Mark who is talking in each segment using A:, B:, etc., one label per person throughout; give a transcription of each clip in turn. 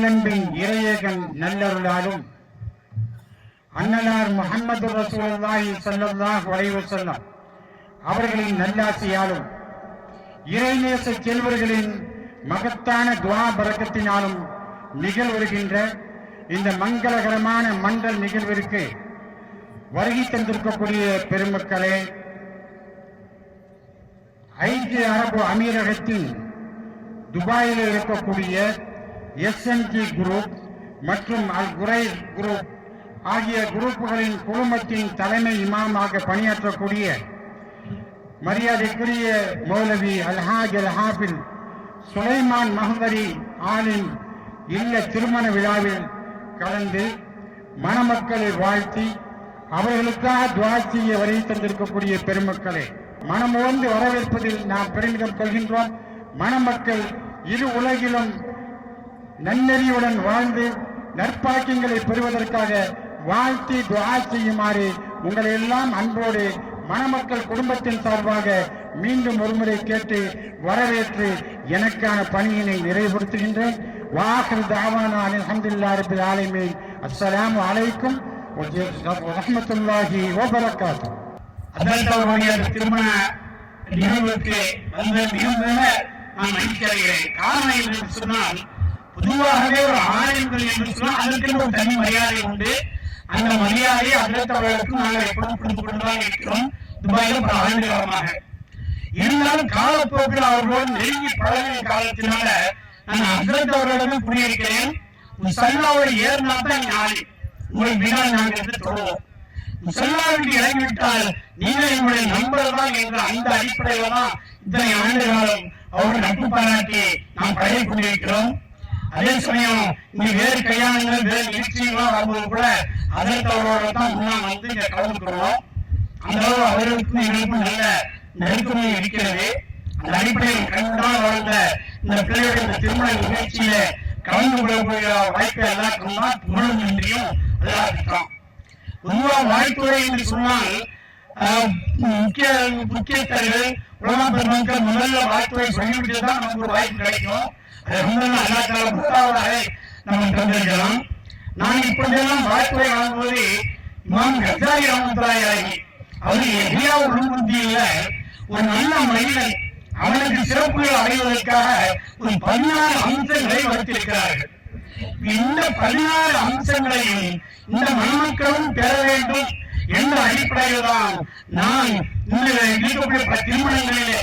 A: நல்லன்பின் இறையேகன் நல்லருளாலும் அண்ணலார் முஹம்மது ரசூலுல்லாஹி ஸல்லல்லாஹு அலைஹி வஸல்லம் அவர்களின் நல்லாசியாலும் இறைநேச செல்வர்களின் மகத்தான துஆ பரக்கத்தினாலும் நிகழ்வருகின்ற இந்த மங்களகரமான மண்டல் நிகழ்விற்கு வருகை தந்திருக்கக்கூடிய பெருமக்களே, ஐக்கிய அரபு அமீரகத்தின் துபாயில் இருக்கக்கூடிய SNG குரூப் மற்றும் அல் குரைர் குரூப் ஆகிய குரூப்புகளின் குழுமத்தின் தலைமை இமாமாக பணியாற்றக்கூடிய மரியாதைக்குரிய மௌலவி அல்ஹாஜ் அல் ஹாஃபில் சுலைமான் மஹ்தரி ஆலிம் இல்ல திருமண விழாவில் கலந்து மணமக்களை வாழ்த்தி அவர்களுக்காக துஆ செய்ய வருகை தந்திருக்கக்கூடிய பெருமக்களே, மனமுவந்து வரவேற்பதில் நாம் பெருமிதம் கொள்கின்றோம். மணமக்கள் இரு உலகிலும் நன்னெறியுடன் வாழ்ந்து நற்பாக்கியங்களை பெறுவதற்காக வாழ்த்தி துஆ செய்யுமாறு உங்களை எல்லாம் அன்போடு மணமக்கள் குடும்பத்தின் சார்பாக மீண்டும் ஒருமுறை கேட்டு வரவேற்று எனக்கான பணியினை நிறைவுபடுத்துகின்றேன். வாஹிர் தஅவானா அல்ஹம்துலில்லாஹி ரப்பில் ஆலமீன். அஸ்ஸலாமு அலைக்கும் வரஹ்மத்துல்லாஹி வபரகாத்துஹு.
B: அதற்காக திருமண நிகழ்வுக்கு வந்து மிகுந்த நான் மகிழ்ச்சியடைகிறேன். காரணம் என்று சொன்னால், பொதுவாகவே ஒரு ஆலயங்கள் என்று சொன்னால் அதற்கு ஒரு தனி மரியாதை உண்டு. அந்த மரியாதையை அதற்கவர்களுக்கு நாங்கள் எப்பொழுதும் கொடுத்து கொண்டுதான் இருக்கிறோம், துபாயில் பல ஆண்டு காலமாக. இருந்தாலும் காலப்போக்கில் அவர்களோடு நெருங்கி பழகிய காலத்தினால நான் ஹஸ்ரத் அவர்களிடம் குடியிருக்கிறேன். முசல்லாவோட ஏறினா தான் ஞானி, உங்களை வீடாக நாங்கள் எடுத்து தொழுவோம். முசல்லாவிற்கு இறங்கிவிட்டால் நீங்கள் என்னுடைய நண்பர் தான் என்ற அந்த அடிப்படையில தான் இத்தனை ஆண்டு காலம் அவர்கள் நட்பு பாராட்டி நாம் பழகி கொண்டிருக்கிறோம். அதே சமயம் இங்க வேறு கல்யாணங்கள் வேறு நிகழ்ச்சிகள்லாம் வரும்போது கூட அதற்கு அவரோட தான் முன்னாள் வந்து இங்க கலந்துக்கிறோம். அந்த அளவு அவர்களுக்கும் எங்களுக்கும் நல்ல நெருக்கமே இருக்கிறது. அந்த அடிப்படையில் கண்முன்னால் வாழ்ந்த இந்த பிள்ளைகளுடைய இந்த திருமண நிகழ்ச்சியில கலந்து கொள்ளக்கூடிய வாய்ப்பை எல்லாருக்கும் தான் புகழும் இன்றியும் எல்லாருக்கும். பொதுவாக வாழ்த்துறை என்று சொன்னால் முக்கியஸ்தர்கள் உலக பெருமக்கள் முதல்ல வாழ்த்துறை சொல்லிவிட்டு தான் நமக்கு ஒரு வாய்ப்பு கிடைக்கும். நம்ம தந்திருக்கலாம். நான் இப்படியெல்லாம் வாழ்த்துறை வாங்கும்போது இமாம் கஜாரி ரஹ்மத்துல்லாஹி அலைஹி அவரு எஹ்யா உல்முத்தீன்ல ஒரு நல்ல மனிதன் அவனுக்கு சிறப்புகள் அடைவதற்காக ஒரு 16 அம்சங்களை வகுத்திருக்கிறார்கள். இந்த 16 அம்சங்களையும் இந்த மணமக்களும் பெற வேண்டும் என்ற அடிப்படையில் தான் நான் இந்த இருக்கக்கூடிய திருமணங்களிலே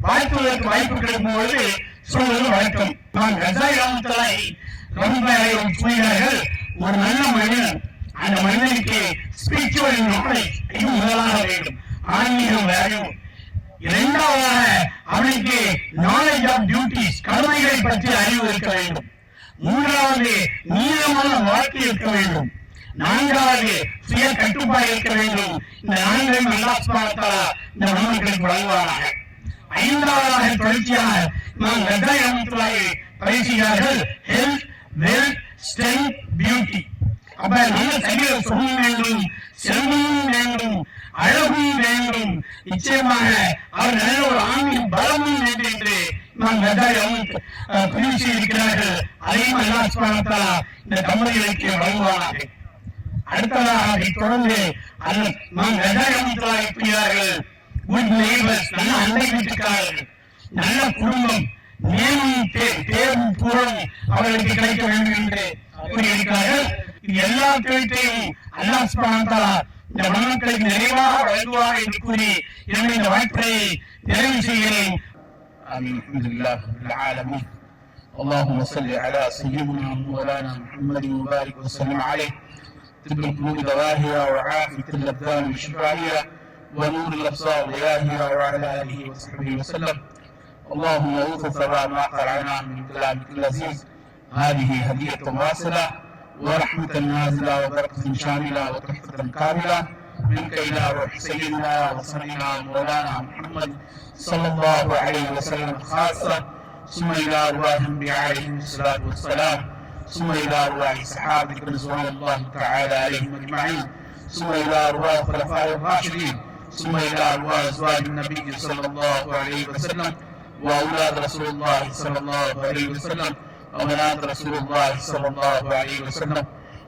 B: வாழ்த்துவதற்கு வாய்ப்பு கிடைக்கும் பொழுது சொல்வது வழக்கம். நான் கஜாரி ரஹ்மத்துல்லாஹி சொல்கிறார்கள், ஒரு நல்ல மனிதன் அந்த மனிதனுக்கு ஸ்பிரிச்சுவல் நாலேஜ் முதலாக வேண்டும், ஆன்மீகம் வேண்டும். இரண்டாவதாக அவனுக்கு நாலேஜ் ஆஃப் டியூட்டிஸ் கடமைகளை பற்றி அறிவு இருக்க வேண்டும். மூன்றாவது நீளமான வாழ்க்கை இருக்க வேண்டும். நான்காவது சுய கட்டுப்பாடு இருக்க வேண்டும். இந்த நான்கையும் அல்லாஹ் சுப்ஹானஹு வ தஆலா இந்த மனிதர்களுக்கு வழங்குவாராக. ஐந்தாவதாக தொடர்ச்சியாக நாம் கஜாரி ரஹ்மத்துல்லாஹி பேசுகிறார்கள், ஹெல்த், வெல்த், ஸ்ட்ரென்த், பியூட்டி. அப்ப நல்ல சரீர சுகம் வேண்டும், செல்வமும் வேண்டும், அழகும் வேண்டும். நிச்சயமாக அவர் நல்ல ஒரு ஆன்மீக பலமும் வேண்டும் என்று நாம் கஜாரி பதிவு செய்திருக்கிறார்கள். அதையும் அல்லாஹ் சுப்ஹானஹு வ தஆலா இந்த தம்பதிகளுக்கு வழங்குவாராக. அடுத்ததாக தொடர்ந்து நாம் கஜாரி ரஹ்மத்துல்லாஹி கூறுகிறார்கள், குட் நெய்பர்ஸ், நல்ல அண்டை வீட்டுக்காரர்கள், நல்ல குடும்பம், நேமும் தேர்வும் புறம் அவர்களுக்கு கிடைக்க வேண்டும் என்று கூறியிருக்கிறார்கள். இது எல்லா கேள்வியையும் அல்லாஹ் சுப்ஹானஹு வ தஆலா இந்த மணமக்களுக்கு நிறைவாக வழங்குவார் என்று கூறி என்னுடைய இந்த வாய்ப்பை நிறைவு செய்கிறேன்.
C: அல்ஹம்துலில்லாஹி ரப்பில் ஆலமீன். اللهم صل على سيدنا مولانا محمد وبارك وسلم عليه. طب القلوب دواهيها وعافية الأبدان وشفائها ونور الأبصار ضياهها وعلى آله وصحبه وسلم. اللهم اوفق ما قرأنا من كلامك اللذيذ. هذه هدية واصلة ورحمة نازلة وبركة شاملة وتحفة كاملة منك إلى روح سيدنا وصلنا مولانا محمد صلى الله عليه وسلم خاصة، ثم إلى أرواح الأنبياء عليهم الصلاة والسلام، ثم إلى أرواح صحابة رضوان الله تعالى عليهم أجمعين، ثم إلى أرواح الخلفاء الراشدين، ثم إلى أرواح أزواج النبي صلى الله عليه وسلم وأولاد رسول الله صلى الله عليه وسلم وبنات رسول الله صلى الله عليه وسلم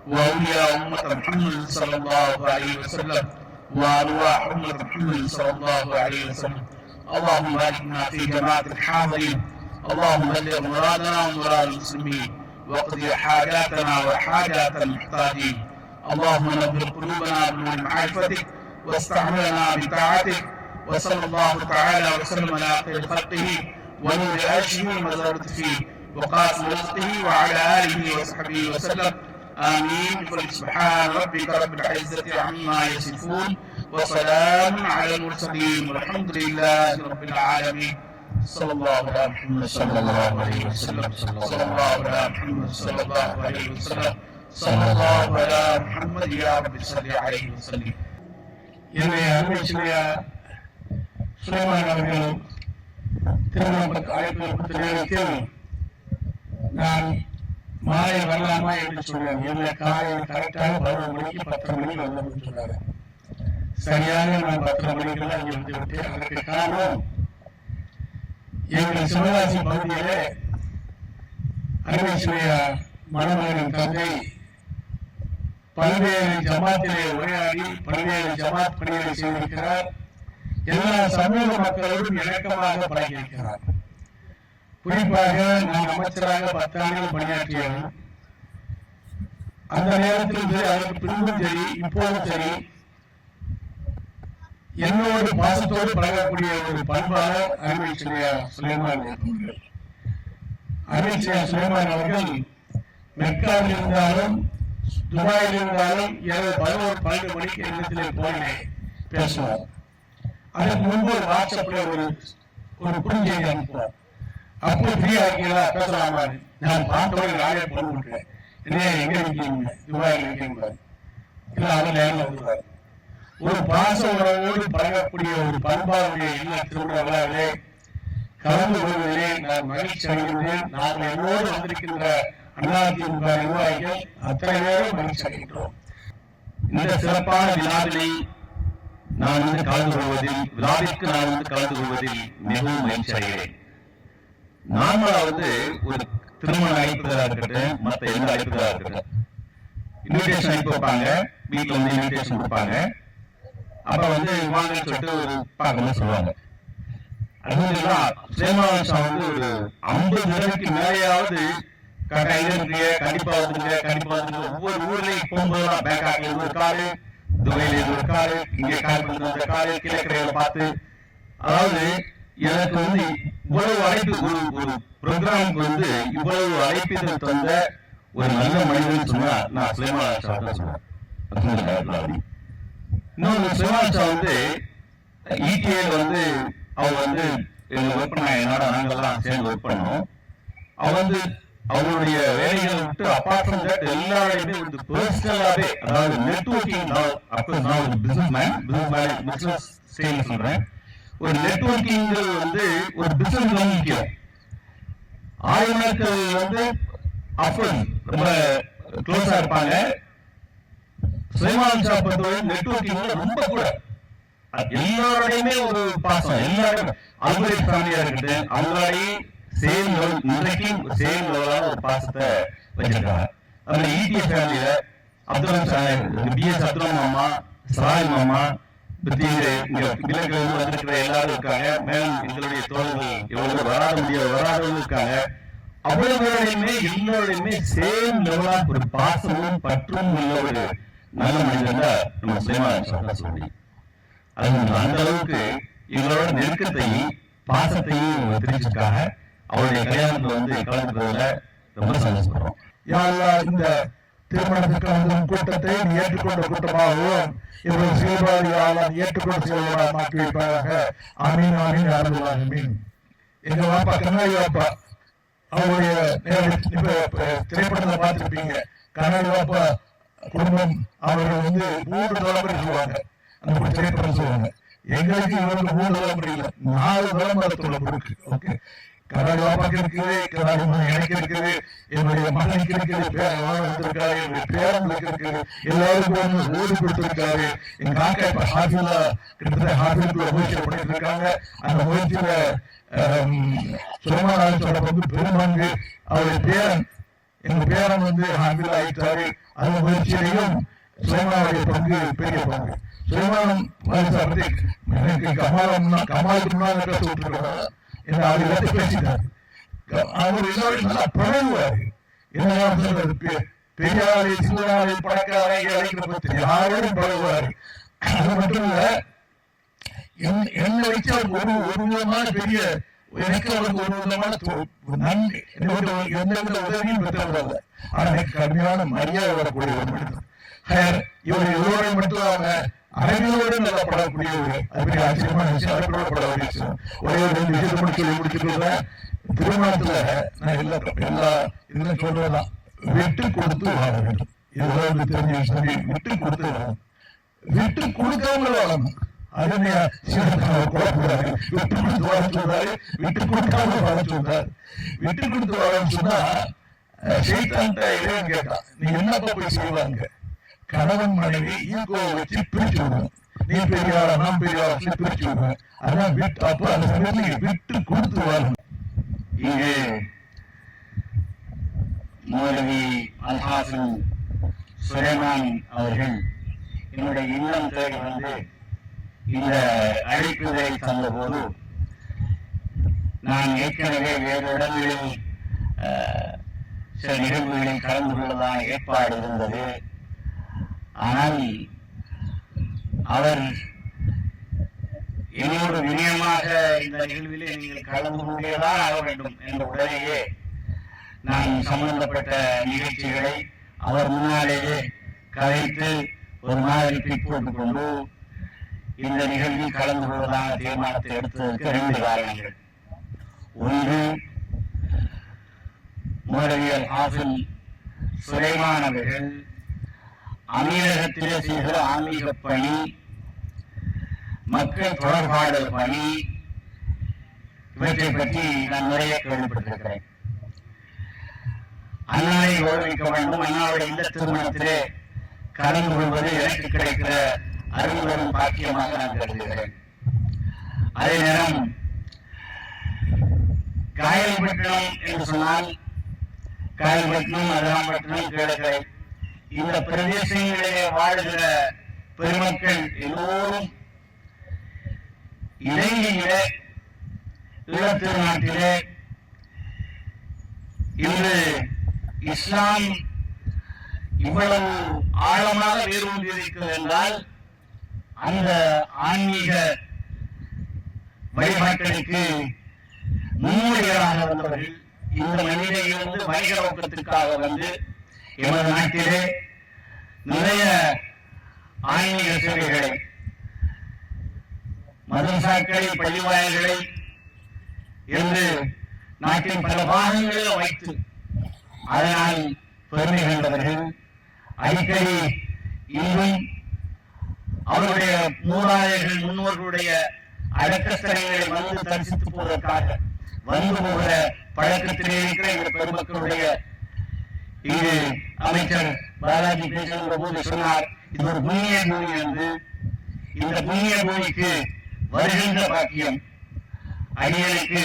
C: وأولياء أمة محمد صلى الله عليه وسلم وأرواح أمة محمد صلى الله عليه وسلم. اللهم باركنا في جماعة الحاضرين. اللهم بلغ مرادنا ومراد المسلمين واقض حاجاتنا وحاجات المحتاجين. اللهم نور قلوبنا بنور معرفتك واستعملنا بطاعتك. وصلى الله تعالى وسلم على خير خلقه ونور عرشه ومزارته وقاسم رزقه وعلى آله وصحبه وسلم. آمين. سبحان ربك رب العزة عما يصفون وسلام على المرسلين والحمد لله رب العالمين. صلى الله على محمد صلى الله عليه وسلم. صلى الله على محمد صلى الله عليه وسلم. صلى الله على محمد يا رب صل عليه وسلم.
B: என்னுடைய அருமை சிலையார் சுலைமான் அவர்கள் திருமண அழைப்பு கொடுத்த நேரத்தில் நான் மாலை வரலாமா என்று சொன்னேன். என்னை காலையில் கரெக்டாக 11 மணிக்கு 10:30 மணிக்கு வந்து சொன்னாரு. சரியாக நான் 10:30 மணிக்கு அங்கே வந்து விட்டேன். அதற்கு காரணம் எங்கள் சிவகாசி பகுதியிலே அருமை சிலையார் மணமகனின் தந்தை பல்வேறு ஜமாத்திலே உரையாடி பல்வேறு ஜமாத் பணிகளை செய்திருக்கிறார். எல்லா சமூக மக்களோடும் இணக்கமாக பழகியிருக்கிறார். குறிப்பாக நான் அமைச்சராக 10 ஆண்டுகள் பணியாற்றியவன். அந்த நேரத்தில் சரி, அதற்கு பின்பும் சரி, இப்போதும் சரி, என்னோடு பாசத்தோடு பழகக்கூடிய ஒரு பண்பாளர் அருமை சுலைமான் அவர்கள். அருமை சுலைமான் அவர்கள் மெக்காவில் இருந்தாலும் துபாயில் இருந்தாலும் இரவு 11-12 மணிக்கு இடத்திலே போனே பேசுவார். அதற்கு முன்பு ஒரு வாட்ஸ்அப்ல ஒரு குறுஞ்செய்தி அனுப்புவார். அப்போ ஃப்ரீயா இருக்கீங்களா பேசலாமா? நான் பார்த்தோட நாளே போன் விட்டுறேன். என்ன எங்க இருக்கீங்க? துபாயில் இருக்கீங்க. இல்ல அவர் நேரில் வந்துருவார். ஒரு பாச உறவோடு பழகக்கூடிய ஒரு பண்பாளுடைய இல்ல திருமண விழாவிலே கலந்து கொள்வதிலே நான் மகிழ்ச்சி அடைகின்றேன். நாங்கள் என்னோடு வந்திருக்கின்ற அதிமுக நிர்வாகிகள் அத்தனை பேரும் மகிழ்ச்சி அடைகின்றோம்.
D: இந்த சிறப்பான விழாவினை நான் கலந்து கொள்வதில் மிகவும் மகிழ்ச்சி அடைகிறேன். நார்மலா ஒரு திருமண அழைப்புதலா இருக்கட்டும், மற்ற எந்த அழைப்புதலா இருக்கட்டும், இன்விடேஷன் அனுப்பி வைப்பாங்க, வீட்டுல இன்விடேஷன் கொடுப்பாங்க. அப்ப வாங்கன்னு சொல்லிட்டு ஒரு பார்க்கணும்னு சொல்லுவாங்க. அதுதான் சுலைமான் ஒரு 50 தடவைக்கு மேலேயாவது கண்டிப்பா ஒவ்வொரு ஊர்லயும் போகும்போதெல்லாம் பேங்காக்ல ஒரு காரு, துபாயில ஒரு காரு, இங்க கார் காரு, கிழக்கரையில பார்த்து, அதாவது எனக்கு இவ்வளவு அழைப்பு ஒரு ப்ரோக்ராமுக்கு இவ்வளவு அழைப்பிதழ் தந்த ஒரு நல்ல மனிதன் சொன்னா நான் சுலைமான் சொன்னேன். இன்னொரு சுலைமான் ஷா ETL அவர் ஒர்க் பண்ண என்னோட நாங்கெல்லாம் சேர்ந்து ஒர்க் பண்ணோம். அவர் அவருடைய வேலைகளை விட்டு அப்பார்ட் ஃப்ரம் தட் எல்லாரையுமே பர்சனலாவே, அதாவது நெட்வொர்க்கிங், நான் ஒரு பிசினஸ் ஸ்டைல்ல சொல்றேன். ஒரு நெட்வொர்க்கிங் ஒரு பிசினஸ் முக்கியம். ஆளுநர்கள் அஃபன் ரொம்ப க்ளோஸா இருப்பாங்க. சுலைமான் ஷா பொறுத்தவரை நெட்வொர்க்கிங் ரொம்ப கூட எல்லாரோடையுமே ஒரு பாசம். எல்லாரும் அல்பரேட் ஃபேமிலியா இருக்கட்டும், அவங்களோடையும் சேம் இன்றைக்கும் சேம் லெவலான ஒரு பாசத்தை வச்சிருக்காங்க. அதுல ETF ஃபேமிலியில BS அப்துல் மாமா, சராய் மாமா, இலங்கையில் வந்திருக்கிற எல்லாரும் இருக்காங்க. மேலும் எங்களுடைய தோழர்கள் எவ்வளவு வராதவங்க இருக்காங்க. அவ்வளவுமே எல்லோருடையுமே சேம் லெவலான ஒரு பாசமும் பற்றும் உள்ள ஒரு நல்ல மனிதன் தான் நம்ம சுலைமான் ஷா சொல்லி. அது அந்த அளவுக்கு எங்களோட நெருக்கத்தையும் பாசத்தையும் தெரிஞ்சிருக்காங்க. அவருடைய கல்யாணத்துல கலந்துக்கிறதுல ரொம்ப சந்தோஷப்படுறோம்.
B: இந்த திருமணத்துக்கு கூட்டத்தை ஏற்றுக்கொண்ட கூட்டமாகவும் இவர்கள் செயல்பாடுகளால் ஏற்றுக்கொண்ட செயல்பாடாக ஆக்கி வைப்பாங்க. ஆமீன் ஆமீன் ஆமீன். எங்க வாப்பா கண்ணாடி வாப்பா, அவருடைய திரைப்படத்தை பார்த்திருப்பீங்க. கண்ணாடி வாப்பா குடும்பம் அவர்கள் 3 தலைமுறை சொல்லுவாங்க. அந்த திரைப்படம் சொல்லுவாங்க. எங்களுக்கு இவங்க 3 தலைமுறை இல்லை, 4 தலைமுறை இருக்கு. ஓகே,
E: கர்நாடகாவுக்கு இருக்குது, எனக்கு இருக்குது, என்னுடைய மகனுக்கு இருக்குது, வந்திருக்காரு, என்னுடைய பேரனுக்கு இருக்குது, எல்லாருக்கும் ஓடு கொடுத்திருக்காரு. எங்க காக்கா இப்ப ஹாஃபிலா கிட்டத்தட்ட ஹாஃபிலுக்குள்ள முயற்சி பண்ணிட்டு இருக்காங்க. அந்த முயற்சியில சுலைமானோட பங்கு பெருமங்கு. அவருடைய பேரன் எங்க பேரன் ஹாஃபிலா ஆயிட்டாரு. அந்த முயற்சியிலையும் சுலைமானுடைய பங்கு பெரிய பங்கு. சுலைமானம் எனக்கு கமாலுக்கு முன்னாடி பேச விட்டுருக்காங்க. அவர் எல்லாத்தையும் பேசிட்டாரு. அவர் எல்லாரும் நல்லா பழகுவாரு. என்ன சொல்றது, பெரியாரை சிவராரை பழக்காரை அழைக்கிற பத்தி யாரோடும் பழகுவாரு. அது மட்டும் இல்ல, என்னை வச்சு அவருக்கு ஒரு விதமான பெரிய எனக்கு அவருக்கு ஒரு விதமான நன்றி, எந்த வித உதவியும் பெற்றவரல்ல. ஆனா எனக்கு கடுமையான மரியாதை வரக்கூடிய ஒரு மனிதர். இவர் இவரோட மட்டும் அவங்க அரபியோடு நல்லா படக்கூடிய ஒரு பெரிய ஆச்சரியமான விஷயம். அரபியோட படக்கூடிய விஷயம். ஒரே ஒரு 2 விஷயத்தை மட்டும் சொல்லி முடிச்சுட்டு, திருமணத்துல நான் எல்லா இதெல்லாம் சொல்றதுதான், விட்டு கொடுத்து வாழ வேண்டும். இதெல்லாம் தெரிஞ்ச விஷயம். விட்டு கொடுத்து வாழணும், விட்டு கொடுக்காம வாழணும். அருமையா குழப்பக்கூடாது. விட்டு கொடுத்து வாழ சொல்றாரு, விட்டு கொடுக்காம வாழ சொல்றாரு. விட்டு கொடுத்து வாழன்னு சொன்னா சைத்தான்ட்ட இறைவன் கேட்டான், நீ என்னப்பா போய் செய்வாங்க? கணவன் மனைவி ஈகோ வச்சு பிரிச்சு விடுவேன். நீ பெரியாரா நான் பெரியாரா பிரிச்சு விடுவேன். அதான் விட்டு அப்ப அந்த சமயத்துல விட்டு கொடுத்து வாழணும்.
B: இங்கு மௌலவி அல்ஹாஃபில் சுலைமான் அவர்கள் என்னுடைய இல்லம் தேடி வந்து இந்த அழைப்புகளை தந்த போது, நான் ஏற்கனவே வேறு இடங்களில் சில நிகழ்வுகளில் கலந்து கொள்ளதான் ஏற்பாடு இருந்தது. ஆனால் அவர் என்னோடு வினயமாக இந்த நிகழ்விலே நீங்கள் கலந்து கொண்டேதான் ஆக வேண்டும் என்ற உடனேயே நான் சம்பந்தப்பட்ட நிகழ்ச்சிகளை அவர் முன்னாலேயே கலைத்து ஒரு மாதிரி பிக் போட்டுக் கொண்டு இந்த நிகழ்வில் கலந்து கொள்வதாக தீர்மானத்தை எடுத்ததற்கு 2 காரணங்கள். ஒன்று, மௌலவி அல்ஹாஃபில் சுலைமான் அவர்கள் அமீரகத்திலே செய்கிற ஆன்மீக பணி, மக்கள் தொடர்பாடல் பணி, இவற்றை பற்றி நான் நிறைய கேள்விப்பட்டிருக்கிறேன். அண்ணாவை கௌரவிக்க வேண்டும், அண்ணாவுடைய இந்த திருமணத்திலே கலந்து கொள்வது எனக்கு கிடைக்கிற அருள்வரும் பாக்கியமாக நான் கருதுகிறேன். அதே நேரம் காயல்பட்டினம் என்று சொன்னால் காயல்பட்டினம், அதிராம்பட்டினம், கீழக்கரை இந்த பிரதேசங்களிலே வாழ்கிற பெருமக்கள் எல்லோரும் இலங்கையிலே ஈழத்திருநாட்டிலே இன்று இஸ்லாம் இவ்வளவு ஆழமாக வேரூன்றியிருக்கிறது என்றால் அந்த ஆன்மீக வழிபாட்டிற்கு முன்னோடிகளாக வந்தவர்கள் இந்த மனிதனிலிருந்து வணிக நோக்கத்திற்காக வந்து எமது நாட்டிலே நிறைய ஆன்மீக சேவைகளை, மதரசாக்களை, பள்ளிவாயல்களை என்று நாட்டின் பல பாகங்களில் வைத்து அதனால் பெருமை கண்டவர்கள் அடிக்கடி இன்னும் அவருடைய மூதாதையர்கள் முன்னோர்களுடைய அடக்கஸ்தலங்களை வந்து தரிசித்து போவதற்காக வந்து போகிற பழக்கத்திலே இருக்கிற இந்த பெருமக்களுடைய இங்கு அமைச்சர் பாலாஜி பேசுகின்ற போது சொன்னார், இது ஒரு புண்ணிய பூமி என்று. இந்த புண்ணிய பூமிக்கு வருகின்ற பாக்கியம் அடியனுக்கு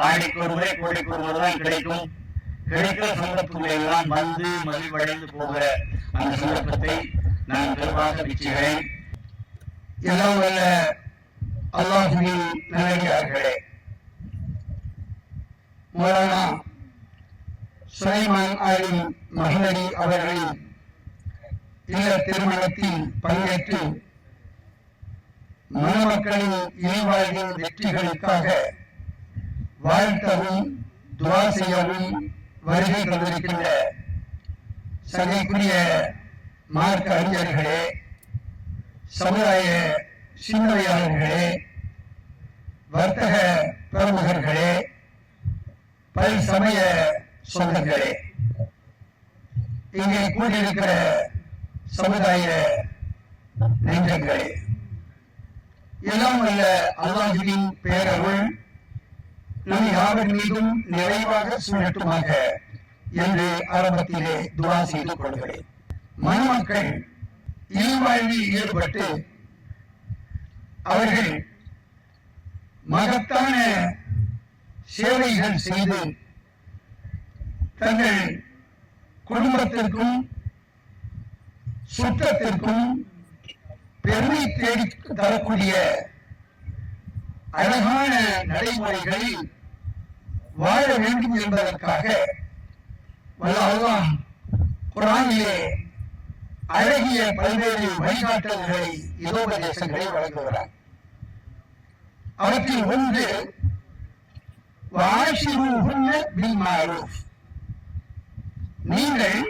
B: ஆடிக்கு ஒரு முறை கோடிக்கு ஒரு முறை தான் கிடைக்கும். கிடைக்கிற சந்தர்ப்பங்களை எல்லாம் வந்து மகிழ்வடைந்து போகிற அந்த சந்தர்ப்பத்தை நான் பெருவாக வீச்சுகிறேன்.
E: எல்லாம் வல்ல அல்லாஹ்வின் நல்லடியார்களே, மௌலானா சுலைமான் அலி மஹ்லரி அவர்களின் இல்ல திருமணத்தில் பங்கேற்று மணமக்களின் இல்வாழ்வின் வெற்றிகளுக்காக வாழ்த்தவும் துவா செய்யவும் வருகை தந்திருக்கின்ற சகைக்குரிய மார்க்க அறிஞர்களே, சமுதாய சிந்தனையாளர்களே, வர்த்தக பிரமுகர்களே, பல் சமய சொந்தங்களே, இங்கே கூடியிருக்கிற சமுதாய நெஞ்சங்களே, எல்லாம் வல்ல அல்லாஹ்வின் பேரருள்
B: நம் யாவர் மீதும் நிறைவாக சூழட்டுமாக என்று ஆரம்பத்திலே துவா செய்து கொள்கிறேன். மணமக்கள் இல்வாழ்வில் ஈடுபட்டு அவர்கள் மகத்தான சேவைகள் செய்து தங்கள் குடும்பத்திற்கும் சுற்றத்திற்கும் பெருமை தேடி தரக்கூடிய அழகான நடைமுறைகளில் வாழ வேண்டும் என்பதற்காக அல்லாஹ் குர்ஆனிலே அழகிய பல்வேறு வழிகாட்டல்களை இதோபதேசங்களை வழங்குகிறார். அவற்றில் ஒன்று வஆஷிருஹுன்ன பில் மஅரூஃப், நீங்கள்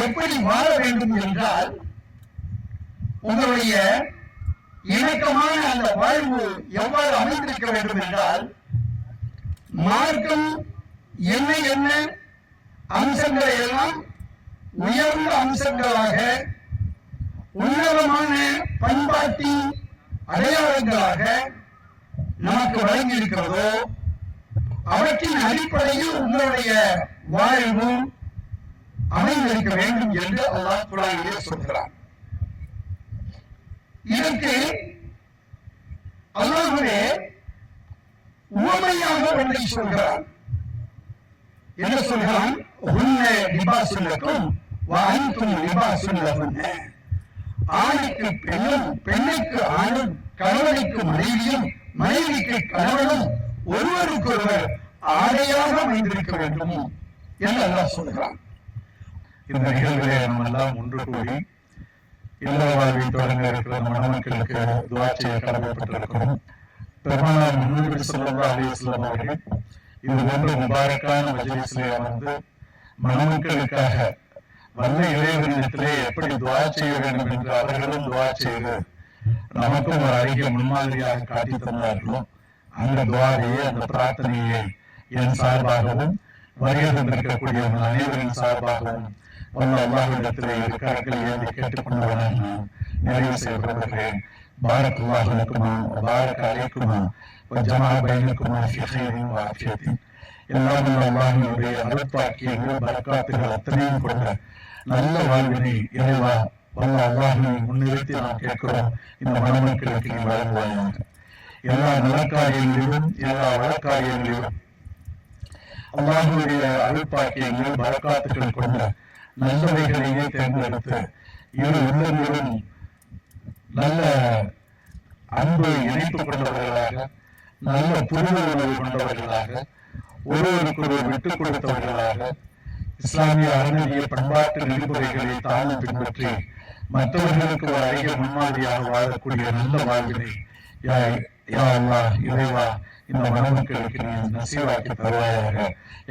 B: எப்படி வாழ வேண்டும் என்றால் உங்களுடைய இணக்கமான அந்த வாழ்வு எவ்வாறு அமைந்திருக்க வேண்டும் என்றால் மார்க்கம் என்ன என்ன அம்சங்களை எல்லாம் உயர்ந்த அம்சங்களாக உன்னதமான பண்பாட்டின் அடையாளங்களாக நமக்கு வழங்கி இருக்கிறதோ அவற்றின் அடிப்படையில் உங்களுடைய வாழ்வும் அமைந்திருக்க வேண்டும் என்று அல்லாஹ் குர்ஆனிலே சொல்கிறார். இதற்கு அல்லாஹ்வே உவமையாக ஒன்றை சொல்கிறார். என்ன சொல்கிறான்? ஹுன்ன லிபாசுன் லக்கும் வ அன்தும் லிபாசுன் லஹுன்ன. ஆணுக்கு பெண்ணும், பெண்ணுக்கு ஆணும், கணவனுக்கு மனைவியும், மனைவிக்கு கணவனும் ஒருவருக்கொருவர் ஆடையாக அமைந்திருக்க வேண்டும் என்று அல்லாஹ் சொல்கிறான்.
E: இந்த நிகழ்விலே நம்ம எல்லாம் ஒன்று கூடி இல்லற வாழ்வை தொடங்க இருக்கிற மணமக்களுக்கு துஆ செய்ய கடமைப்பட்டிருக்கிறோம். பெருமானார் முஹம்மது ஸல்லல்லாஹு அலைஹி வஸல்லம் அவர்கள் இது போன்ற முபாரக்கான மஜ்லிஸிலே அமர்ந்து மணமக்களுக்காக வல்ல இறைவனிடத்திலே எப்படி துஆ செய்ய வேண்டும் என்று அவர்களும் துஆ செய்து நமக்கும் ஒரு அழகிய முன்மாதிரியாக காட்டி தந்தார்களோ அந்த துஆவையே, அந்த பிரார்த்தனையை என் சார்பாகவும் வருகை தந்திருக்கக்கூடிய அனைவரின் சார்பாகவும் அல்லாஹ்விடத்திலே இரு கரங்களை ஏந்தி கேட்டுக்கொண்டவனாக நான் நிறைவு செய்யப்படுகிறேன். பாரக்கல்லாஹு லக்குமா வ பாரக அலைக்குமா வ ஜமா பைனக்குமா ஃபீ கைரின் வ ஆஃபியத்தின். எல்லாம் அல்லாஹ்வினுடைய அருட்பாக்கியங்கள் பரக்காத்துகள் அத்தனையும் கொண்ட நல்ல வாழ்வினை இறைவா வல்ல அல்லாஹ்வை முன்னிறுத்தி நாம் கேட்கிறோம். இந்த மணமக்களுக்கு நீ வழங்குவாயாக. எல்லா நலக்காரியங்களிலும் எல்லா வழக்காரியங்களிலும் அல்லாஹ்வுடைய அருட்பாக்கியங்கள் பரக்காத்துகள் கொண்ட நல்லவைகளையே தேர்ந்தெடுத்து இரு உள்ளங்களும் நல்ல அன்பு இணைப்பு கொண்டவர்களாக, நல்ல புரிதல் கொண்டவர்களாக, ஒருவருக்கொருவர் விட்டுக் கொடுத்தவர்களாக, இஸ்லாமிய அறநெறிய பண்பாட்டு நெறிமுறைகளை தானும் பின்பற்றி மற்றவர்களுக்கு ஒரு அழகிய முன்மாதிரியாக வாழக்கூடிய நல்ல வாழ்வினை யா அல்லாஹ் இறைவா இந்த மணமக்களுக்கு நீ நசீவாக்கி தருவாயாக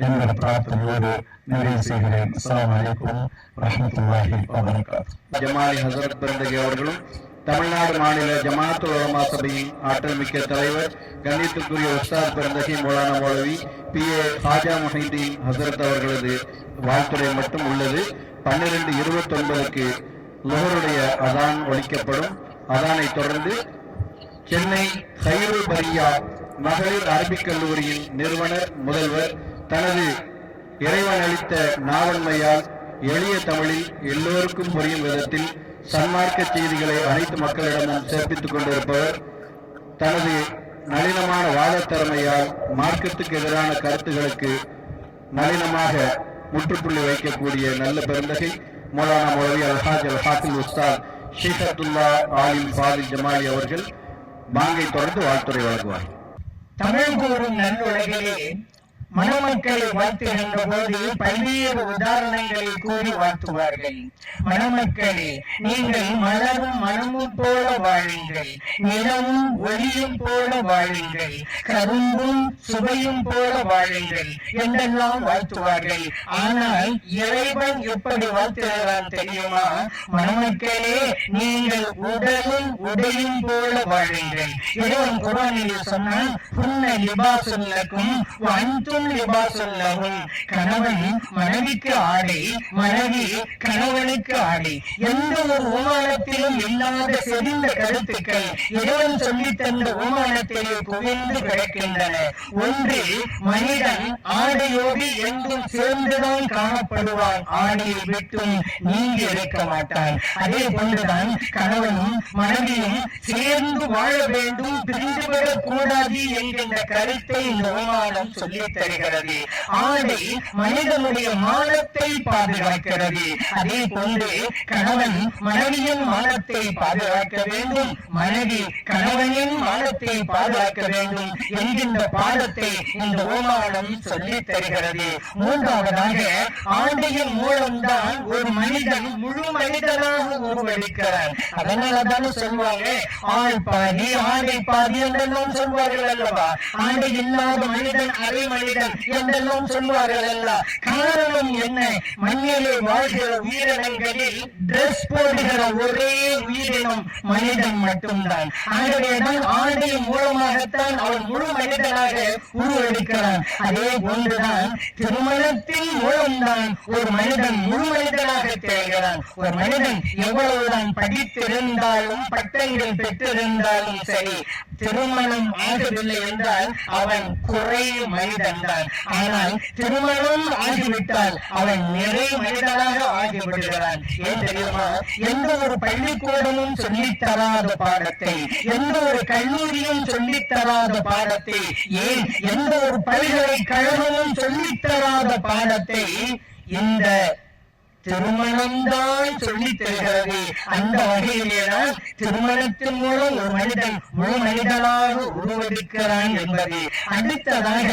E: என்கிற பிரார்த்தனையோடு நிறைவு செய்கிறேன். அஸ்ஸலாமு அலைக்கும் வரஹ்மத்துல்லாஹி வ பரகாத்துஹு.
F: ஜமாலி ஹசரத் பெருந்தகை அவர்களும் தமிழ்நாடு மாநில ஜமாஅத்துல் உலமா சபையின் ஆற்றல் மிக்க தலைவர் கண்ணியத்துக்குரிய உஸ்தாத் பெருந்தகை மௌலானா மௌலவி PA ஹாஜா முஹைதீன் ஹசரத் அவர்களது வாழ்த்துரை மட்டும் உள்ளது. 12:29க்கு லுஹருடைய அதான் ஒலிக்கப்படும். அதானை தொடர்ந்து சென்னை ஹைருல் பரியா மகளிர் அரபிக் கல்லூரியின் நிறுவனர் முதல்வர் தனது இறைவன் அளித்த நாவன்மையால் எளிய தமிழில் எல்லோருக்கும் புரியும் விதத்தில் சன்மார்க்க செய்திகளை அனைத்து மக்களிடமும் சேர்ப்பித்துக் கொண்டிருப்பவர், தனது நளினமான வாதத்திறமையால் மார்க்கத்துக்கு எதிரான கருத்துகளுக்கு நளினமாக முற்றுப்புள்ளி வைக்கக்கூடிய நல்ல பெருந்தகை மௌலானா மௌலவி அல்ஹாஜ் அல் ஹாஃபில் உஸ்தாத் ஷேக் அப்துல்லா ஆலிம் ஃபாதில் ஜமாலி அவர்கள் பாங்கை தொடர்ந்து வாழ்த்துரை வழங்குவார்.
B: தமிழ் கூறும் நல்லுலகிலே மணமக்களை வாழ்த்துகின்ற போது பல்வேறு உதாரணங்களை கூறி வாழ்த்துவார்கள். மணமக்களே, நீங்கள் மலரும் மனமும் போல வாழுங்கள், நிலவும் ஒளியும் போல வாழுங்கள், கரும்பும் சுவையும் போல வாழுங்கள் என்றெல்லாம் வாழ்த்துவார்கள். ஆனால் இறைவன் எப்படி வாழ்த்துகிறான் தெரியுமா? மணமக்களே, நீங்கள் உடலும் உடையும் போல வாழுங்கள். இறைவன் குர்ஆனில் சொன்னான், ஹுன்ன லிபாசுன் லக்கும் வ அன்தும் அன்தும் லிபாசுல் லஹும். கணவன் மனைவிக்கு ஆடை, மனைவி கணவனுக்கு ஆடை. எந்த ஒரு ஓமானத்திலும் இல்லாத செறிந்த கருத்துக்கள் இறைவன் சொல்லி தந்த ஓமானத்திலே குவிந்து கிடக்கின்றன. ஒன்று, மனிதன் ஆடையோடு என்றும் சேர்ந்துதான் காணப்படுவான், ஆடையை விட்டும் நீங்கி இருக்க மாட்டான். அதே போன்றுதான் கணவனும் மனைவியும் சேர்ந்து வாழ வேண்டும், பிரிந்துவிடக் கூடாது என்கின்ற கருத்தை இந்த ஓமானம் சொல்லி தருகிறது. ஆடை மனிதனுடைய மானத்தை பாதுகாக்கிறது. அதே போன்று கணவன் மனைவியின் மானத்தை பாதுகாக்க வேண்டும், மனைவி கணவனின் மானத்தை பாதுகாக்க வேண்டும் என்கின்ற பாடத்தை இந்த ஓமானம் சொல்லி தருகிறது. மூன்றாவதாக, ஆடையின் மூலம்தான் ஒரு மனிதன் முழு மனிதனாக உருவெடுக்கிறான். அதனாலதான் சொல்லுவாங்க, ஆள் பாதி ஆடை பாதி என்றெல்லாம் சொல்வார்கள் அல்லவா. ஆடை இல்லாத மனிதன் அரை மனிதன் என்றெல்லாம் சொல்வார்கள் அல்ல. காரணம் என்ன? மண்ணிலே வாழ்கிற உயிரினங்களில் டிரெஸ் போடுகிற ஒரே உயிரினம் மனிதன் மட்டும்தான். ஆகவேதான் ஆடையின் மூலமாகத்தான் அவன் முழு மனிதனாக உருவெடுக்கிறான். அதே போன்றுதான் திருமணத்தின் மூலம்தான் ஒரு மனிதன் முழு மனிதனாக திகழ்கிறான். ஒரு மனிதன் எவ்வளவுதான் படித்திருந்தாலும் பட்டங்கள் பெற்றிருந்தாலும் சரி, திருமணம் ஆகவில்லை என்றால் அவன் குறைய மனிதன் தான். ஆனால் திருமணம் ஆகிவிட்டால் அவன் நிறை மனிதனாக ஆகிவிடுகிறான். ஏன் தெரியுமா? எந்த ஒரு பள்ளிக்கூடமும் சொல்லித் தராத பாடத்தை, எந்த ஒரு கல்லூரியும் சொல்லித் தராத பாடத்தை, ஏன் எந்த ஒரு பல்கலைக்கழகமும் சொல்லித் தராத பாடத்தை இந்த திருமணம்தான் சொல்லி தருகிறது. அந்த வகையிலேதான் திருமணத்தின் மூலம் ஒரு மனிதன் முழு மனிதனாக உருவெடுக்கிறான் என்பது. அடுத்ததாக,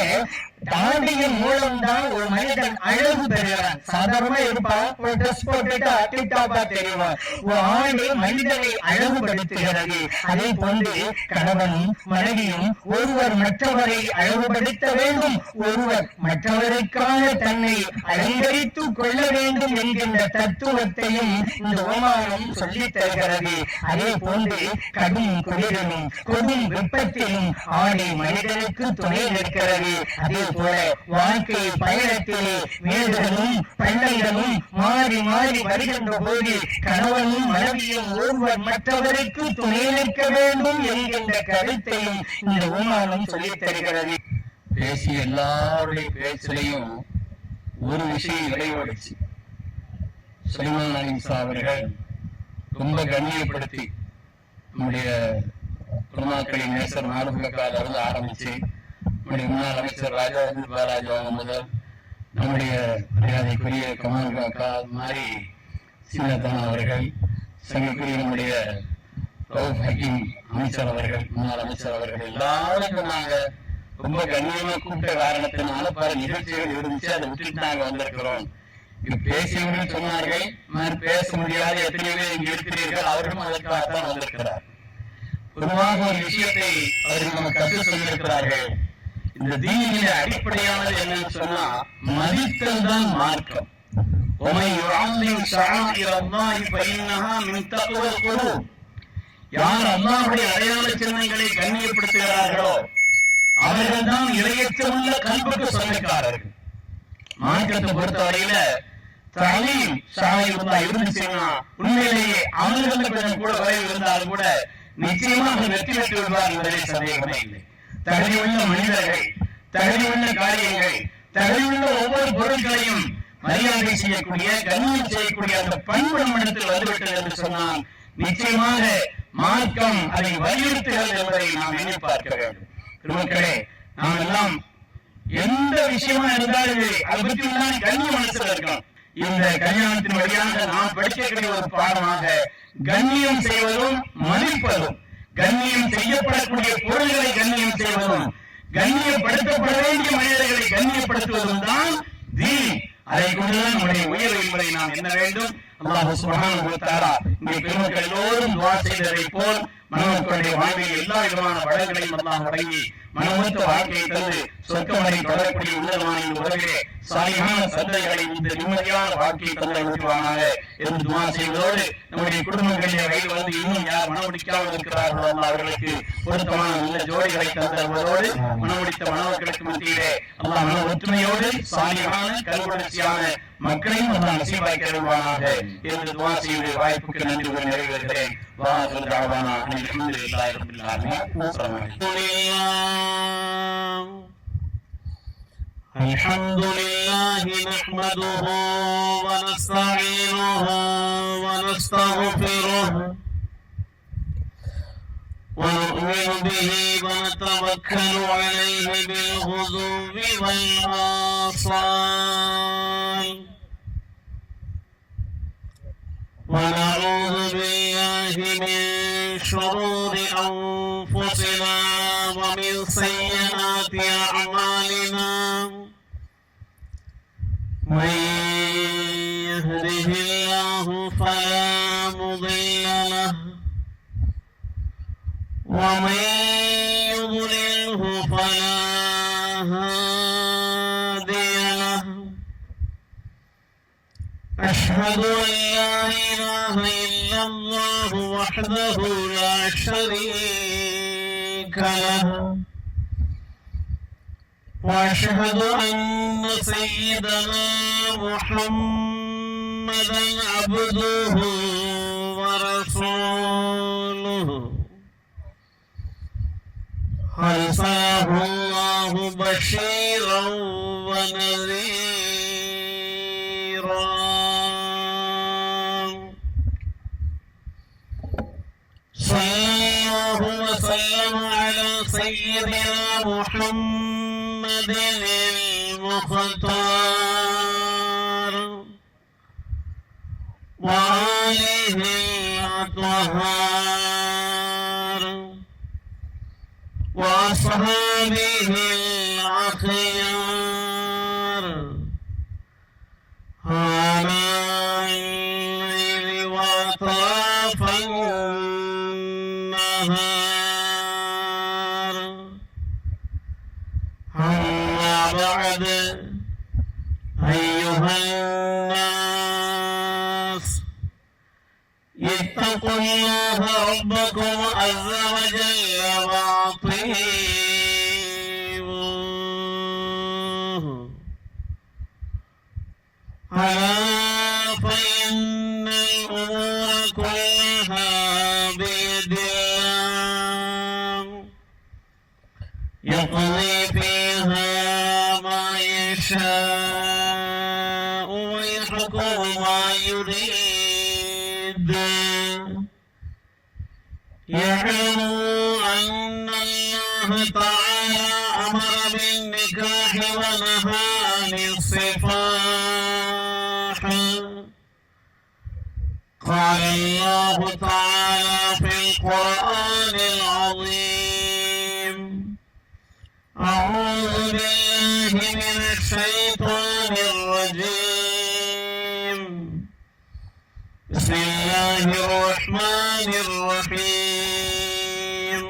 B: ஆடையின் மூலம்தான் ஒரு மனிதன் அழகு பெறுகிறான். சாதாரணமா இருப்பான், ஒரு ட்ரெஸ் போட்டுட்டு அட்டிட்டாப்பா தெரிவான். ஒரு ஆடை மனிதனை அழகுபடுத்துகிறது. அதே போன்று கணவனும் மனைவியும் ஒருவர் மற்றவரை அழகுபடுத்த வேண்டும், ஒருவர் மற்றவருக்காக தன்னை அலங்கரித்துக் கொள்ள வேண்டும் என்கின்ற தத்துவத்தையும் இந்த ஓமானம் சொல்லி தருகிறது. அதே போன்று கடும் குளிரிலும் கொடும் வெப்பத்திலும் ஆடை மனிதனுக்கு துணை நிற்கிறது. அதே போல வாழ்க்கை பயணத்திலே மேடுகளும் பள்ளங்களும் மாறி மாறி வருகின்ற போது கணவனும் மனைவியும் ஒருவர் மற்றவருக்கு துணை நிற்க வேண்டும் என்கின்ற கருத்தையும் இந்த ஓமானம் சொல்லித் தருகிறது.
C: பேசிய எல்லாருடைய பேச்சிலையும் ஒரு விஷயம் இடைவெளிச்சு. சுலைமான் அலிசா அவர்கள் ரொம்ப கண்ணியப்படுத்தி நம்முடைய குருமாக்களின் நேசர் நாடுகால இருந்து ஆரம்பிச்சு நம்முடைய முன்னாள் அமைச்சர் ராஜா பாலாஜி அவங்க முதல் நம்முடைய மரியாதைக்குரிய கமால் காக்கா, அது மாதிரி சீனத்தன் அவர்கள், சங்கக்குரிய நம்முடைய ரவுப் ஹக்கீம் அமைச்சர் அவர்கள், முன்னாள் அமைச்சர் அவர்கள் எல்லாருக்கும் நாங்க ரொம்ப கண்ணியமா கூப்பிட்ட காரணத்தினால பல நிகழ்ச்சிகள் இருந்துச்சு, அதை விட்டுட்டு நாங்க வந்திருக்கிறோம். இங்க பேசியவர்கள் சொன்னார்கள், பேச முடியாத எத்தனை பேர் இங்க இருக்கிறீர்கள், அவர்களும் அதற்காகத்தான் வந்திருக்கிறார். பொதுவாக ஒரு விஷயத்தை அவர்கள் நமக்கு கற்று சொல்லியிருக்கிறார்கள். இந்த தீனில அடிப்படையானது என்னன்னு சொன்னா மதித்தல் தான் மார்க்கம். யார் அல்லாஹ்வுடைய அடையாள சின்னங்களை கண்ணியப்படுத்துகிறார்களோ அவர்கள் தான் இறையற்றமுள்ள கல்புக்கு சொந்தக்காரர்கள். மார்க்கத்தை பொறுத்தவரையில தலீம் ஷாயில்லா இருந்துச்சுன்னா உண்மையிலேயே அவர்களுக்கு கூட குறைவு இருந்தாலும் கூட நிச்சயமாக வெற்றி பெற்று விடுவார் என்பதிலே சந்தேகமே இல்லை. தகுதியுள்ள மனிதர்கள், தகுதியுள்ள காரியங்கள், தகுதியுள்ள ஒவ்வொரு பொருட்களையும் மரியாதை செய்யக்கூடிய, கண்ணியம் செய்யக்கூடிய அந்த பண்பு நம்மிடத்தில் வந்துவிட்டது என்று சொன்னால் நிச்சயமாக மார்க்கம் அதை வலியுறுத்துகிறது என்பதை நாம் எண்ணி பார்க்க வேண்டும். பெருமக்களே, நாம் எல்லாம் எந்த விஷயமா இருந்தாலும் அதை பற்றி கண்ணிய மனசுல இருக்கணும். இந்த கல்யாணத்தின் வழியாக நாம் படிக்கக்கூடிய ஒரு பாடமாக கண்ணியம் செய்வதும் மதிப்பதும், கண்ணியம் செய்யப்படக்கூடிய பொருள்களை கண்ணியம் செய்வதும், கண்ணியப்படுத்தப்பட வேண்டிய மனிதர்களை கண்ணியப்படுத்துவதும் தான் தீன். அதை கொண்டுதான் நம்முடைய உயர்வு என்பதை நாம் எண்ண வேண்டும். அல்லாஹ் சுப்ஹானஹு வ தஆலா இங்கே பெருமக்கள் எல்லோரும் துஆ செய்ததை போல் மனமக்களுடைய வாழ்வில் எல்லா விதமான வளங்களையும் அல்லாஹ் வழங்கி
B: மனமொத்த வாழ்க்கையை தந்து சொர்க்கமனை தொடரக்கூடிய உள்ளமான இந்த உலகிலே சாலியான சந்தைகளை இந்த நிம்மதியான வாழ்க்கையை தந்து அனுப்புவானாக என்று துவா செய்வதோடு நம்முடைய குடும்பங்களிலே வயது வந்து இன்னும் யார் மனமுடிக்காமல் இருக்கிறார்களோ அவர்களுக்கு பொருத்தமான நல்ல ஜோடிகளை தந்தருவதோடு மனமுடித்த மனவர்களுக்கு மத்தியிலே அல்லாஹ் மன ஒற்றுமையோடு சாலியான கல்வளர்ச்சியான மக்களையும் அல்லாஹ் நசீபாக்கி அருள்வானாக என்று துவா செய்ய வாய்ப்புக்கு நன்றி கூறி நிறைவேறுகிறேன். வாஹிரு தஅவானா அல்ஹம்துலில்லாஹி ரப்பில் ஆலமீன்.
G: الحمد لله نحمده ونستعينه ونستغفره ونؤمن به ونتوكل عليه بالغدو والآصال ونعوذ بالله من شرور أنفسنا ومن سيئات أعمالنا من يهده الله فلا مضل له ومن يضلله فلا هادي له. أشهد أن لا إله إلا الله وحده لا شريك له وأشهد أن سيدنا محمدا عبده ورسوله أرسله الله بشيرا ونذيرا. صلى الله وسلم على سيدنا محمد المختار وآله الأطهار وأصحابه الأخيار آناء الليل وأطراف النهار. أما بعد أيها الناس اتقوا الله ربكم عز وجل وأطيعوه. ألا فإن الأمور كلها بيد الله يقضي فيها ما يشاء ويحكم ما يريد. يعلموا أن الله تعالى أمر بالنكاح ونهى عن الصفاح. قال الله تعالى في القرآن العظيم: أعوذ بالله من الشيطان الرجيم. بسم الله الرحمن الرحيم.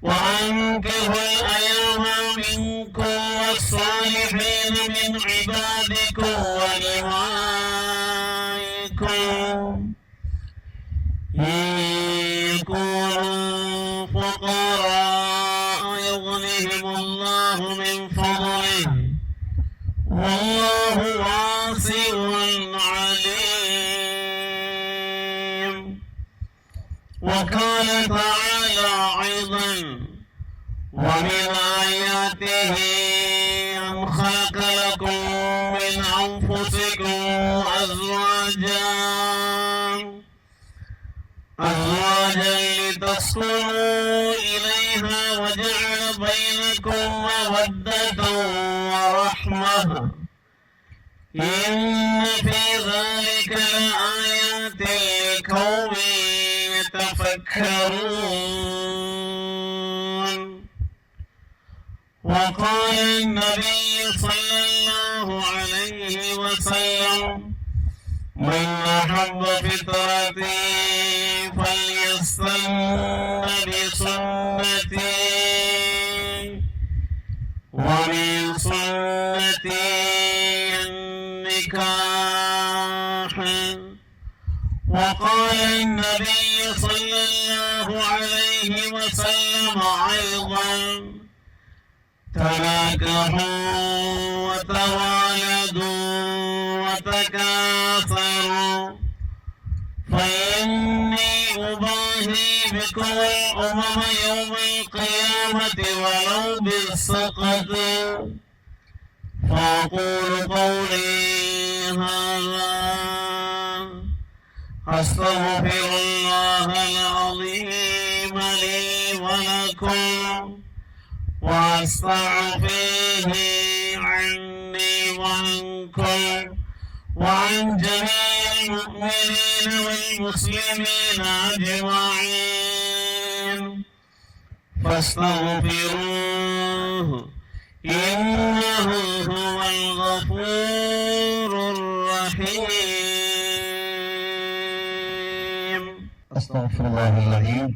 G: وأنكحوا الأيام منكم والصالحين من عبادكم وإمائكم إن يكونوا فقراء يغنهم الله من فضله والله واسع عليم. وقال تعالى أيضا: ومن آياته أن خلق لكم من أنفسكم أزواجا لتسكنوا إليها وجعل بينكم مودة ورحمة إن في ذلك لآيات لقوم يتفكرون. وقال النبي صلى الله عليه وسلم: من أحب فطرتي فليستن بسنتي النكاح. وقال النبي صلى الله عليه وسلم أيضا: تناكحوا وتوالدوا وتكاثروا فإني أباهي بكم الأمم يوم القيامة ولو بالسقط. فأقول قولي هذا أستغفر الله العظيم لي ولكم وأستغفره عني وعنكم وعن جميع المؤمنين والمسلمين أجمعين فاستغفروه إنه هو الغفور الرحيم.
C: أستغفر الله العظيم.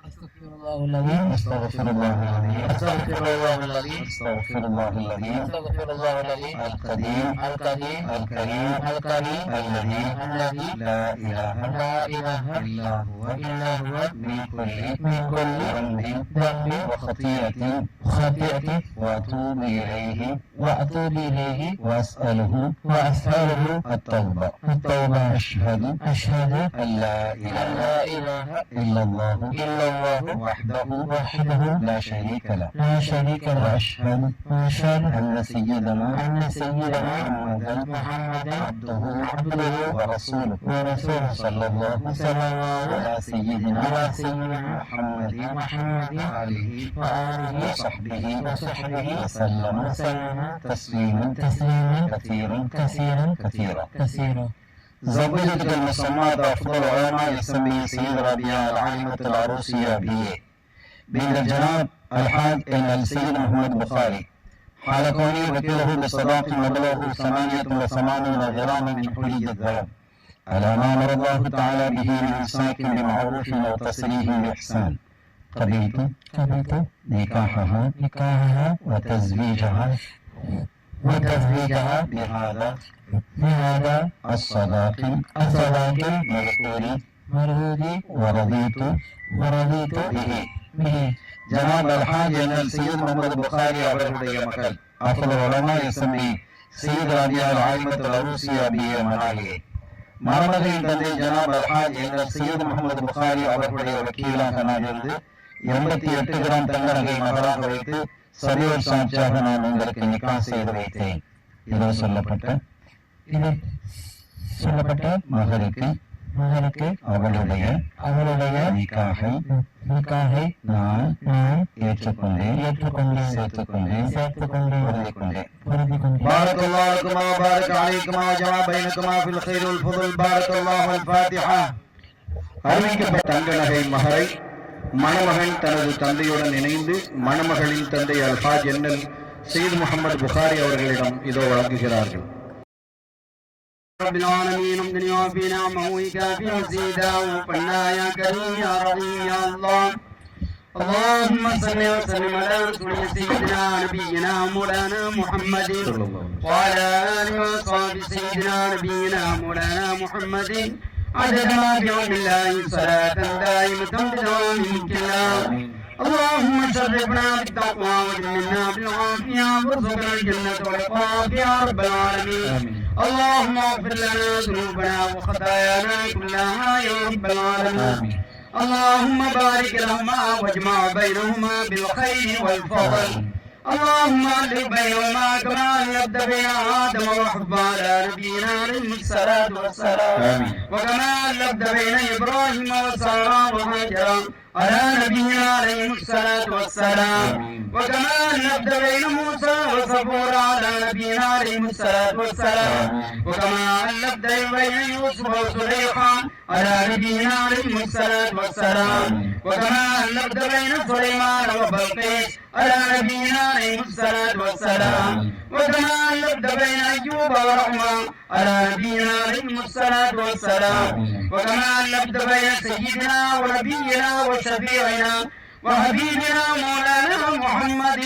H: أستغفر الله العظيم.
C: أستغفر الله العظيم.
H: أستغفر الله العظيم.
C: أستغفر الله العظيم.
H: أستغفر الله العظيم.
C: القديم
H: القديم
C: الكريم
H: الكريم
C: الذي لا إله إلا هو من كل ذنب وخطيئة وأتوب إليه وأسأله التوبة. أشهد أن لا إله إلا الله وحده لا شريك له وأشهد أن سيدنا محمدا عبده ورسوله صلى الله على سيدنا محمد وآله وصحبه وسلم تسليما كثيرا. زوجتك المسماة أفضل علماء يسمي سيد ربيع العالمة العروسية بين الجناب الحاج السيد محمد بخاري حال كوني وكيله بصداق مبلغه 88 غراما من حلي الذهب على ما أمر الله تعالى به من إمساك بمعروف وتصريح بإحسان. قبلت نكاحها وتزويجها بهذا الصداق المذكور ورضيت به. ஜனாப் அல்ஹாஜ் என்எல் சையத் முகமது புகாரி அவர்களுடைய மகள் அஃதல் உலமா எஸ்எம்இ சையத் ரபியா ஆலிமத்துல் அரூசியா பிஏ மனாலியே. மருமகளின் தந்தை ஜனாப் அல்ஹாஜ் என்எல் சையத் முகமது புகாரி அவர்களுடைய வக்கீலாக நான் இருந்து 88 கிராம் தங்க நகை மகளாக வைத்து சரியோர் சாட்சியாக நான் உங்களுக்கு நிக்கா செய்து வைத்தேன். இதோ சொல்லப்பட்ட மகளுக்கு அவளுடைய நிக்காகை நான் ஏற்றுக்கொண்டேன் பாரக்கல்லாஹு லக்குமா பாரக அலைக்குமா ஜமா பைனக்குமா ஃபில் கைர் வல் ஃபضل பாரக்கல்லாஹு அல் ஃபாத்திஹா. அறிவிக்கப்பட்ட தங்க நகை மகரை மணமகன் தனது தந்தையுடன் இணைந்து மணமகளின் தந்தை அல்ஹாஜ் என்எல் சையத் முகமது புகாரி அவர்களிடம் இதோ வழங்குகிறார்கள்.
I: رب العالمين امدني وفينا معوك في مزيدا وقلنا يا كريم يا رحيم يا الله. اللهم صل وسلم على رسول سيدنا نبينا مولانا محمد وعلى اله وصحبه سيدنا نبينا مولانا محمد عدد ما في علم الله صلاة دائمة بدوام ملك الله. اللهم شرفنا بالتقوى وجملنا بالعافية وارزقنا الجنة والعقاب يا رب العالمين. اللهم اغفر لنا ذنوبنا وخطايانا كلها يا رب العالمين. اللهم بارك لهما واجمع بينهما بالخير والفضل. اللهم الف بينهما كما الفت بين ادم وحواء على نبينا عليه الصلاه والسلام. وكما الفت بين ابراهيم وساره وهاجر على نبينا عليه الصلاة والسلام. وكما الفت بين موسى وصفور على نبينا عليه الصلاة والسلام. وكما الفت بين يوسف وزليخا على نبينا عليه الصلاة والسلام. وكما الفت بين سليمان وبلقيس على نبينا عليه الصلاة والسلام. وكما الفت بين أيوب ورحمة على نبينا عليه الصلاة والسلام. وكما الفت بين سيدنا ونبينا وشفيعنا وحبيبنا مولانا محمد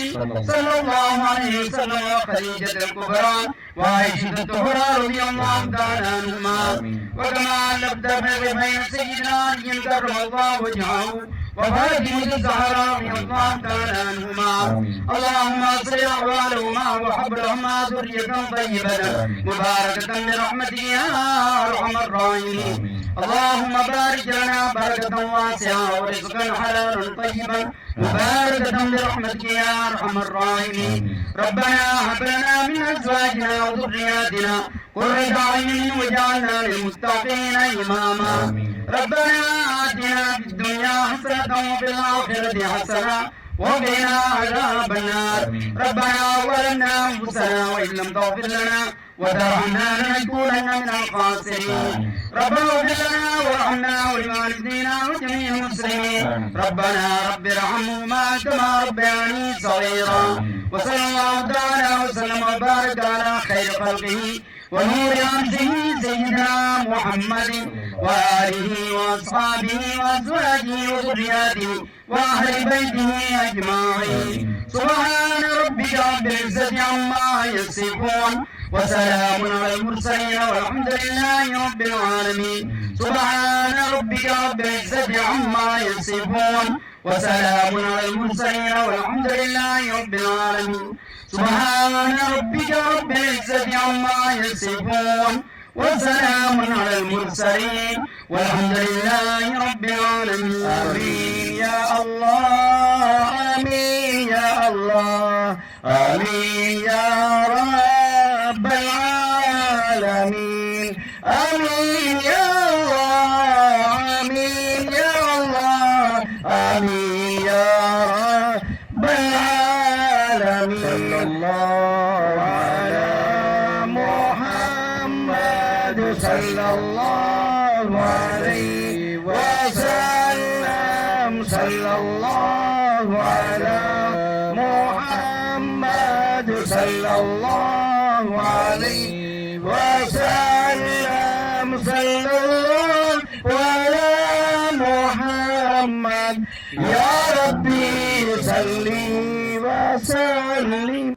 I: صلى الله عليه وسلم وخديجة الكبرى وعائشة الطهرى رضي الله تعالى عنهما وكما علقت بين سيدنا علي كرم الله وجهه وفاطمة الزهراء رضي الله تعالى عنهما اللهم اصلح احوالهما وحب لهما ذرية طيبة مباركة برحمتك يا ارحم الراحمين اللهم بارك لنا بركة واسعة ورزقا حلالا طيبا مباركة برحمتك يا ارحم الراحمين ربنا هب لنا من ازواجنا وذرياتنا قرة اعين واجعلنا للمتقين اماما ربنا آتنا في الدنيا حسنة وفي الآخرة حسنة وقنا عذاب النار ربنا ظلمنا أنفسنا وإن لم تغفر لنا وترحمنا لنكونن من الخاسرين ربنا اغفر لنا وارحمنا ولوالدينا وجميع المسلمين ربنا رب ارحمهما كما ربياني صغيرا وصلى الله تعالى وسلم وبارك على خير خلقه ونور عرشه سيدنا محمد وآله وأصحابه وأزواجه وذرياته وأهل بيته أجمعين سبحان ربك رب العزة عما يصفون وسلام على المرسلين والحمد لله رب العالمين سبحان ربك رب العزة عما يصفون وسلام على المرسلين والحمد لله رب العالمين سبحان ربك رب العزة عما يصفون وسلام على المرسلين والحمد لله رب العالمين آمين يا الله آمين يا الله آمين يا رب العالمين آمين يا الله آمين يا الله آمين يا رب العالمين صلى الله على محمد صلى الله عليه وسلم صلى الله على محمد صلى الله عليه وسلم صلى الله على محمد يا ربي صل وسلم